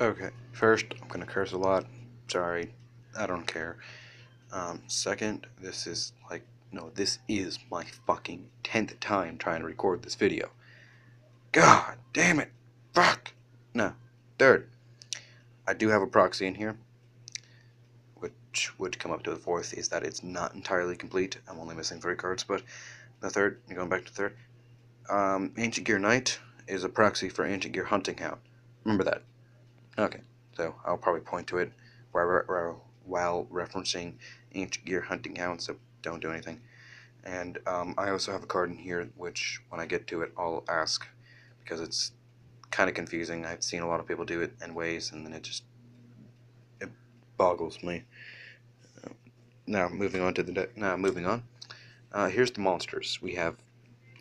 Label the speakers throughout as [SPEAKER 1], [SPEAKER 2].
[SPEAKER 1] Okay, first, I'm gonna curse a lot. Sorry, I don't care. Second, this is my fucking 10th time trying to record this video. God damn it! Fuck! No. Third, I do have a proxy in here, which would come up to the fourth, is that it's not entirely complete. I'm only missing 3 cards, but the third, going back to third, Ancient Gear Knight is a proxy for Ancient Gear Hunting Hound. Remember that. Okay, so I'll probably point to it while referencing Ancient Gear Hunting Hound, so don't do anything. And I also have a card in here, which when I get to it, I'll ask, because it's kind of confusing. I've seen a lot of people do it in ways, and then it boggles me. Now moving on to the deck. Here's the monsters. We have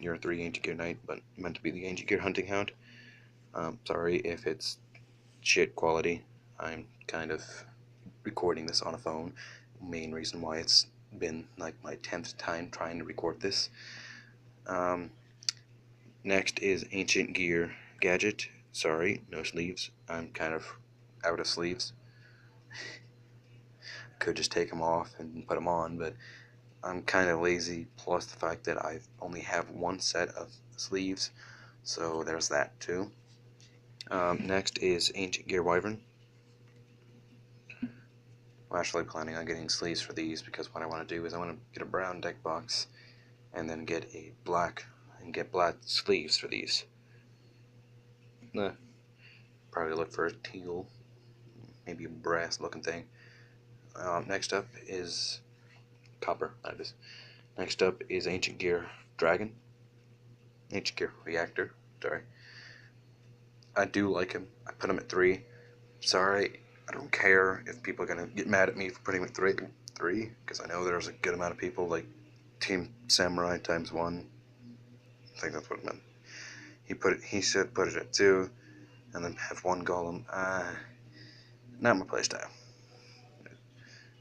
[SPEAKER 1] your 3 Ancient Gear Knight, but meant to be the Ancient Gear Hunting Hound. Sorry if it's shit quality. I'm kind of recording this on a phone. Main reason why it's been like my 10th time trying to record this. Next is Ancient Gear Gadget. Sorry, no sleeves. I'm kind of out of sleeves. Could just take them off and put them on, but I'm kind of lazy, plus the fact that I only have 1 set of sleeves, so there's that too. Next is Ancient Gear Wyvern. I'm actually planning on getting sleeves for these, because what I want to do is I want to get a brown deck box and then get black sleeves for these. Probably look for a teal, maybe a brass looking thing. Next up is copper. Next up is Ancient Gear Dragon. Ancient Gear Reactor. Sorry. I do like him. I put him at 3. Sorry, I don't care if people are gonna get mad at me for putting him at 3, because I know there's a good amount of people, like Team Samurai times 1. I think that's what it meant. He said put it at 2, and then have 1 golem. Not my playstyle.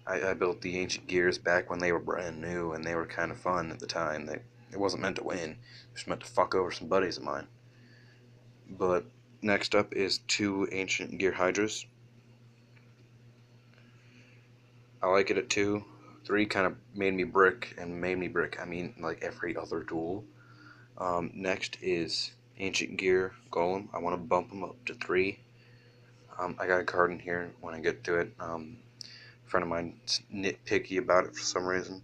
[SPEAKER 1] I built the Ancient Gears back when they were brand new, and they were kind of fun at the time. It wasn't meant to win. It was meant to fuck over some buddies of mine. But next up is 2 Ancient Gear Hydras. I like it at 2. 3 kind of made me brick, and made me brick, I mean like every other duel. Next is Ancient Gear Golem. I want to bump him up to 3. I got a card in here when I get to it. A friend of mine's nitpicky about it for some reason,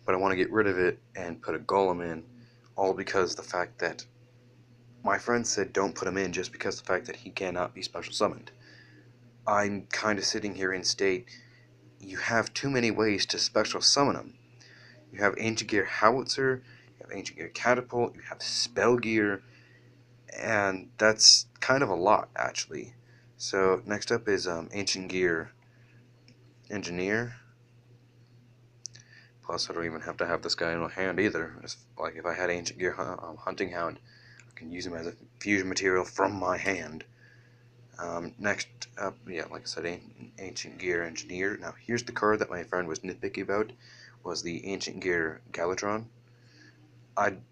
[SPEAKER 1] but I want to get rid of it and put a golem in, all because the fact that my friend said don't put him in just because the fact that he cannot be special summoned. I'm kind of sitting here in state, you have too many ways to special summon him. You have Ancient Gear Howitzer, you have Ancient Gear Catapult, you have Spell Gear, and that's kind of a lot, actually. So next up is Ancient Gear Engineer. Plus, I don't even have to have this guy in my hand either. It's like if I had Ancient Gear Hunting Hound, I can use him as a fusion material from my hand. Next up, yeah, like I said, Ancient Gear Engineer. Now, here's the card that my friend was nitpicky about, was the Ancient Gear Geartown. I'm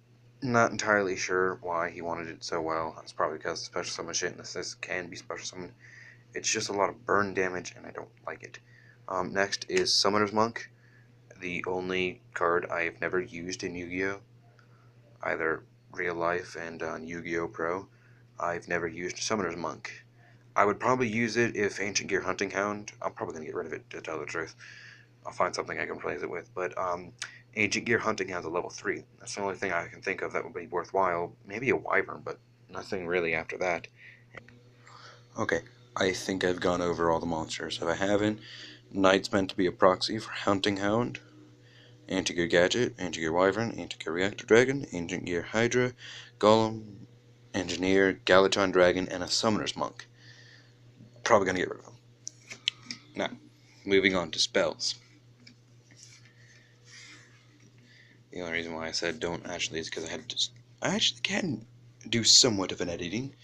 [SPEAKER 1] not entirely sure why he wanted it so well. It's probably because the special summon shit and assist can be special summoned. It's just a lot of burn damage, and I don't like it. Next is Summoner's Monk, the only card I've never used in Yu-Gi-Oh! Either real life and on Yu-Gi-Oh! Pro. I've never used Summoner's Monk. I would probably use it if Ancient Gear Hunting Hound. I'm probably going to get rid of it, to tell the truth. I'll find something I can replace it with. But Ancient Gear Hunting Hound's a level 3. That's the only thing I can think of that would be worthwhile. Maybe a wyvern, but nothing really after that. Okay, I think I've gone over all the monsters. If I haven't, Knight's meant to be a proxy for Hunting Hound, Ancient Gear Gadget, Ancient Gear Wyvern, Ancient Gear Reactor Dragon, Ancient Gear Hydra, Golem, Engineer, Geartown Dragon, and a Summoner's Monk. Probably gonna get rid of them. Now, moving on to spells. The only reason why I said don't actually is because I actually can do somewhat of an editing,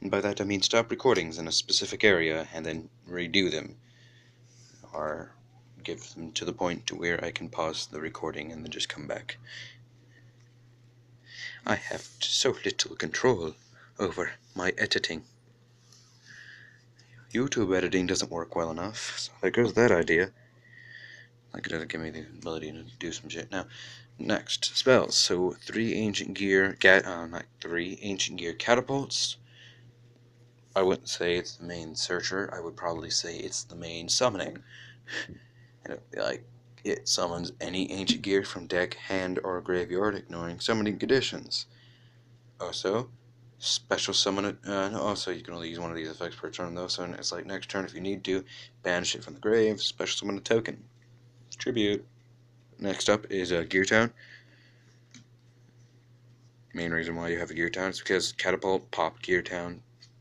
[SPEAKER 1] and by that I mean stop recordings in a specific area and then redo them, or give them to the point to where I can pause the recording and then just come back. I have so little control over my editing. YouTube editing doesn't work well enough, so there goes that idea. Like, it doesn't give me the ability to do some shit. Now, next, spells. So, 3 ancient gear, not 3 ancient gear catapults. I wouldn't say it's the main searcher, I would probably say it's the main summoning. And it'd be like, it summons any ancient gear from deck, hand, or graveyard, ignoring summoning conditions. Also, special summon it. No, also, you can only use one of these effects per turn, though, so it's like next turn, if you need to, banish it from the grave, special summon a token. Tribute. Next up is Geartown. Main reason why you have a Geartown is because catapult, pop, Geartown,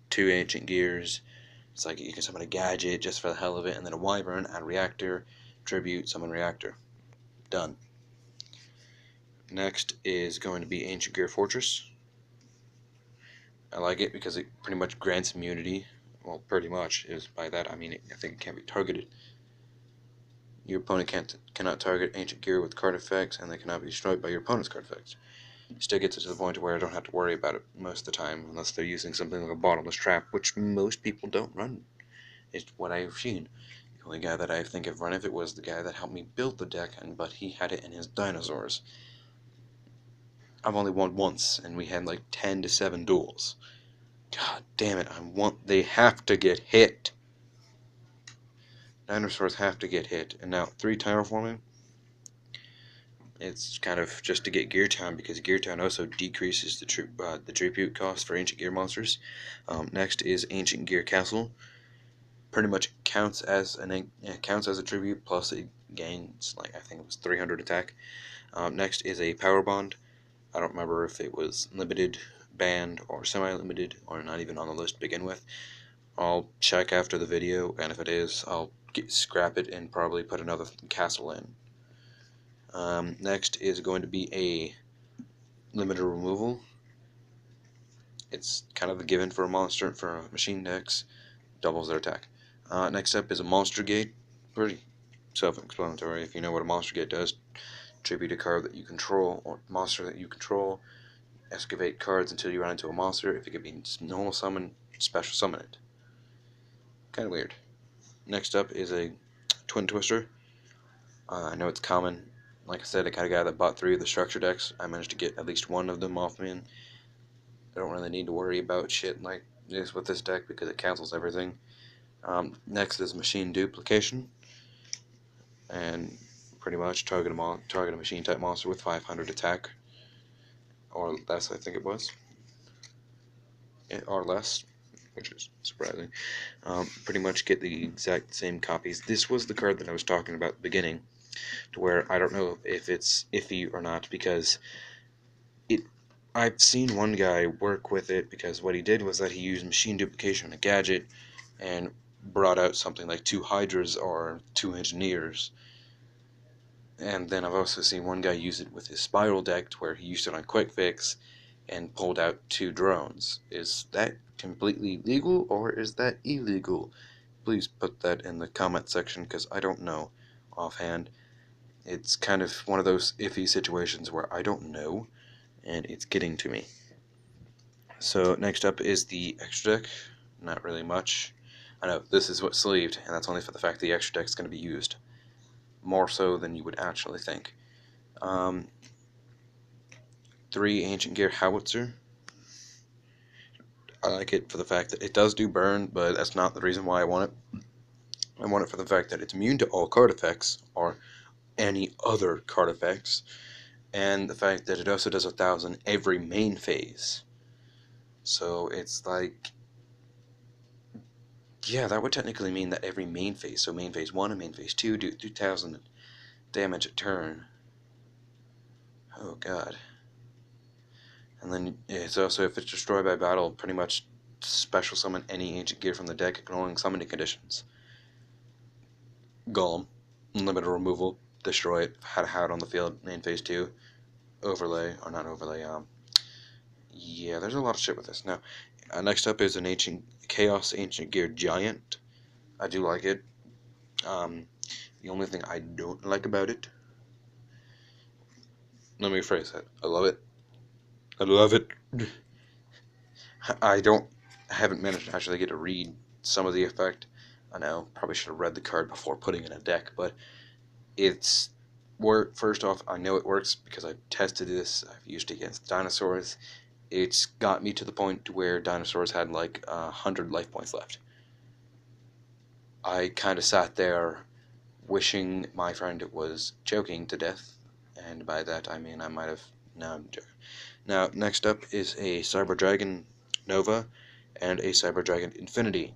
[SPEAKER 1] 2 ancient gears. It's like you can summon a gadget just for the hell of it, and then a wyvern, add reactor, tribute, summon reactor. Done. Next is going to be Ancient Gear Fortress. I like it because it pretty much grants immunity. Well, pretty much. Is by that I mean I think it can't be targeted. Your opponent cannot target Ancient Gear with card effects, and they cannot be destroyed by your opponent's card effects. Still gets it to the point where I don't have to worry about it most of the time, unless they're using something like a bottomless trap, which most people don't run. It's what I've seen. The only guy that I think I've run of it was the guy that helped me build the deck, but he had it in his dinosaurs. I've only won once, and we had like 10 to 7 duels. God damn it, they have to get hit. Dinosaurs have to get hit. And now, 3 Terraforming. It's kind of just to get Geartown, because Geartown also decreases the tribute cost for Ancient Gear monsters. Next is Ancient Gear Castle. Pretty much counts as a tribute, plus it gains, like, I think it was 300 attack. Next is a Power Bond. I don't remember if it was limited, banned, or semi-limited, or not even on the list to begin with. I'll check after the video, and if it is, I'll scrap it and probably put another castle in. Next is going to be a limited removal. It's kind of a given for a monster, for machine decks, doubles their attack. Next up is a monster gate. Pretty self-explanatory. If you know what a monster gate does, tribute a card that you control, or monster that you control, excavate cards until you run into a monster. If it could be normal summon, special summon it. Kind of weird. Next up is a Twin Twister. I know it's common. Like I said, I kind of guy that bought 3 of the structure decks. I managed to get at least 1 of them off me. I don't really need to worry about shit like this with this deck because it cancels everything. Next is machine duplication, and pretty much target a machine type monster with 500 attack, or less. I think it was, or less, which is surprising. Pretty much get the exact same copies. This was the card that I was talking about at the beginning, to where I don't know if it's iffy or not, because I've seen one guy work with it, because what he did was that he used machine duplication on a gadget and brought out something like 2 hydras or 2 engineers. And then I've also seen one guy use it with his spiral deck, where he used it on quick fix and pulled out 2 drones. Is that completely legal, or is that illegal? Please put that in the comment section, because I don't know offhand. It's kind of one of those iffy situations where I don't know, and it's getting to me. So next up is the extra deck. Not really much. I know this is what's sleeved, and that's only for the fact the extra deck is going to be used. More so than you would actually think. 3 Ancient Gear Howitzer. I like it for the fact that it does do burn, but that's not the reason why I want it. I want it for the fact that it's immune to all card effects, or any other card effects, and the fact that it also does 1,000 every main phase. So it's like, yeah, that would technically mean that every main phase, so main phase 1 and main phase 2, do 2,000 damage a turn. Oh god. And then it's also, if it's destroyed by battle, pretty much special summon any ancient gear from the deck, ignoring summoning conditions. Golem, limited removal, destroy it, had a hound on the field, main phase 2, overlay, or not overlay, yeah, there's a lot of shit with this. Now, next up is an Chaos Ancient Gear Giant. I do like it. The only thing I don't like about it, let me rephrase that, I love it. I love it. I haven't managed to actually get to read some of the effect. I know, probably should have read the card before putting in a deck, but it's first off, I know it works because I've tested this. I've used it against dinosaurs. It's got me to the point to where dinosaurs had like 100 life points left. I kind of sat there wishing my friend was choking to death, and by that I mean I might have. No, I'm joking. Now, next up is a Cyber Dragon Nova and a Cyber Dragon Infinity.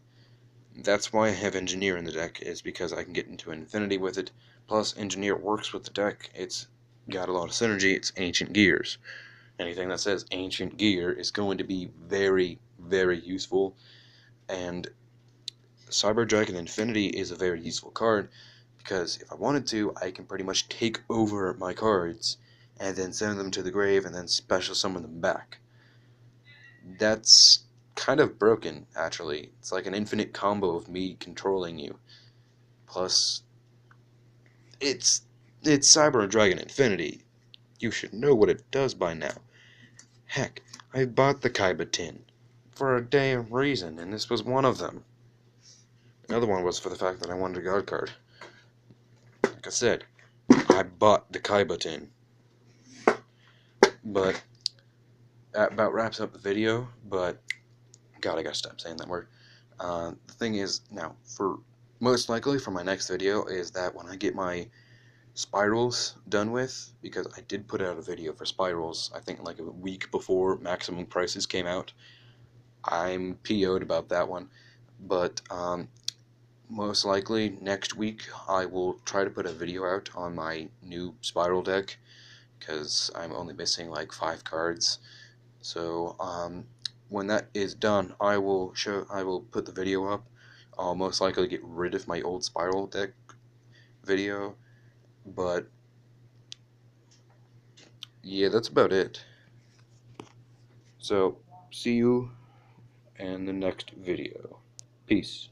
[SPEAKER 1] That's why I have Engineer in the deck, is because I can get into Infinity with it. Plus, Engineer works with the deck. It's got a lot of synergy. It's Ancient Gears. Anything that says Ancient Gear is going to be very, very useful. And Cyber Dragon Infinity is a very useful card, because if I wanted to, I can pretty much take over my cards and then send them to the grave and then special summon them back. That's kind of broken, actually. It's like an infinite combo of me controlling you. Plus, it's Cyber Dragon Infinity. You should know what it does by now. Heck, I bought the Kaiba tin for a damn reason, and this was one of them. Another one was for the fact that I wanted a God card. Like I said, I bought the Kaiba tin. But that about wraps up the video, but God, I gotta stop saying that word. The thing is, now, for most likely for my next video, is that when I get my spirals done with, because I did put out a video for spirals, I think like a week before maximum prices came out. I'm PO'd about that one, but most likely next week I will try to put a video out on my new spiral deck, because I'm only missing like 5 cards. So when that is done, I will put the video up. I'll most likely get rid of my old spiral deck video, but yeah, that's about it. So see you in the next video. Peace.